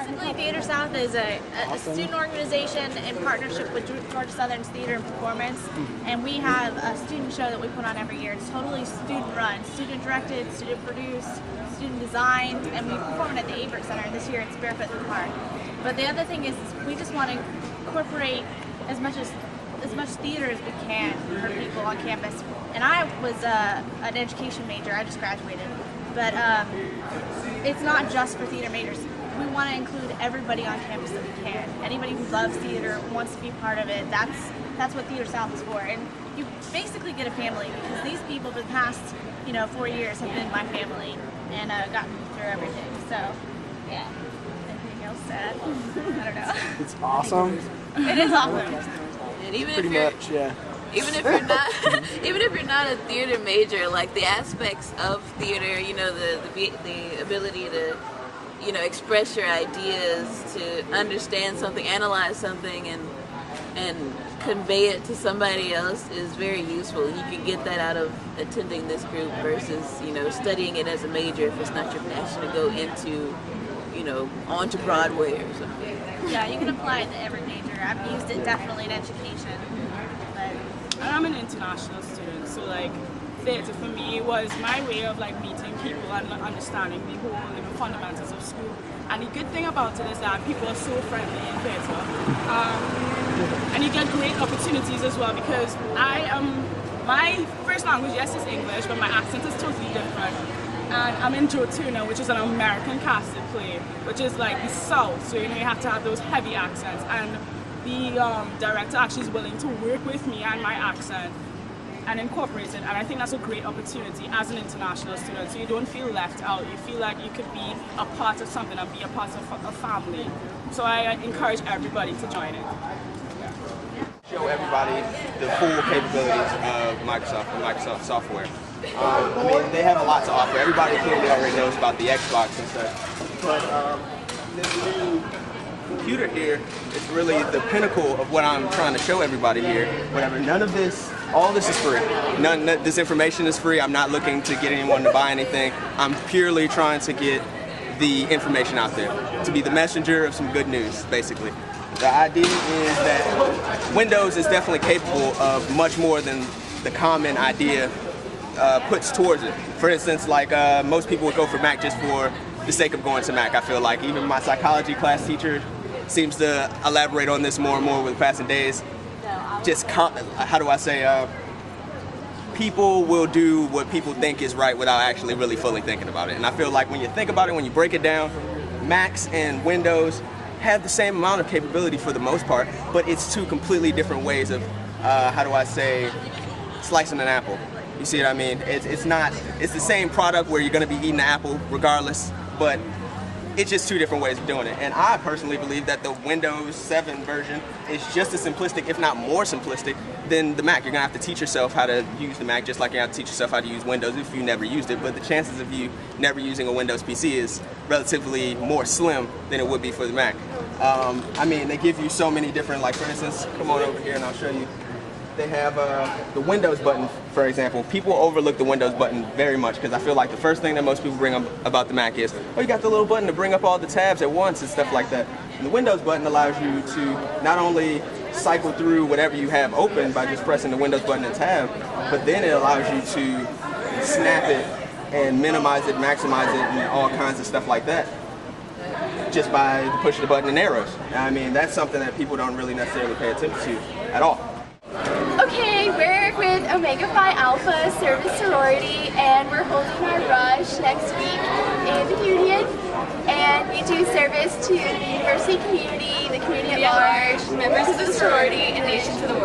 basically, Theater South is a student organization in partnership with Georgia Southern's Theater and Performance, and we have a student show that we put on every year. It's totally student-run, student-directed, student-produced, student-designed, and we perform it at the Averitt Center. This year it's Barefoot in the Park. But the other thing is we just want to incorporate as much theater as we can for people on campus. And I was an education major. I just graduated. But it's not just for theater majors. We want to include everybody on campus that we can. Anybody who loves theater, wants to be part of it, that's what Theater South is for. And you basically get a family, because these people for the past 4 years have been my family and gotten me through everything. So, yeah. Anything else to add? I don't know. It's awesome. It is awesome. And even Pretty much, yeah. Even if you're not, even if you're not a theater major, like the aspects of theater, the ability to, express your ideas, to understand something, analyze something, and convey it to somebody else is very useful. You can get that out of attending this group versus, studying it as a major if it's not your passion to go into, onto Broadway or something. Yeah, you can apply it to every major. I've used it definitely in education. I'm an international student, so theater for me was my way of meeting people and understanding the whole fundamentals of school. And the good thing about it is that people are so friendly in theater, and you get great opportunities as well, because my first language, yes, is English, but my accent is totally different. And I'm in Rotunda, which is an American casted play, which is the South, so you have to have those heavy accents. And the director actually is willing to work with me and my accent and incorporate it, and I think that's a great opportunity as an international student, so you don't feel left out. You feel like you could be a part of something and be a part of a family. So I encourage everybody to join it. Show everybody the full capabilities of Microsoft and Microsoft software. They have a lot to offer. Everybody clearly already knows about the Xbox and stuff, but this new computer here is really the pinnacle of what I'm trying to show everybody here. Whatever, none of this, all this is free. None this information is free. I'm not looking to get anyone to buy anything. I'm purely trying to get the information out there, to be the messenger of some good news, basically. The idea is that Windows is definitely capable of much more than the common idea puts towards it. For instance, most people would go for Mac just for the sake of going to Mac. I feel like even my psychology class teacher seems to elaborate on this more and more with passing days. People will do what people think is right without actually really fully thinking about it. And I feel like when you think about it, when you break it down, Macs and Windows have the same amount of capability for the most part, but it's two completely different ways of, slicing an apple. You see what I mean? It's the same product where you're going to be eating the apple regardless, but it's just two different ways of doing it. And I personally believe that the Windows 7 version is just as simplistic, if not more simplistic, than the Mac. You're going to have to teach yourself how to use the Mac just like you have to teach yourself how to use Windows if you never used it. But the chances of you never using a Windows PC is relatively more slim than it would be for the Mac. They give you so many different, for instance, come on over here and I'll show you. They have the Windows button, for example. People overlook the Windows button very much because I feel like the first thing that most people bring up about the Mac is, oh, you got the little button to bring up all the tabs at once and stuff like that. And the Windows button allows you to not only cycle through whatever you have open by just pressing the Windows button and tab, but then it allows you to snap it and minimize it, maximize it, and all kinds of stuff like that just by pushing the button and arrows. That's something that people don't really necessarily pay attention to at all. Okay, we're with Omega Phi Alpha Service Sorority, and we're holding our rush next week in the Union. And we do service to the university community, the community at large, members of the sorority, and nations of the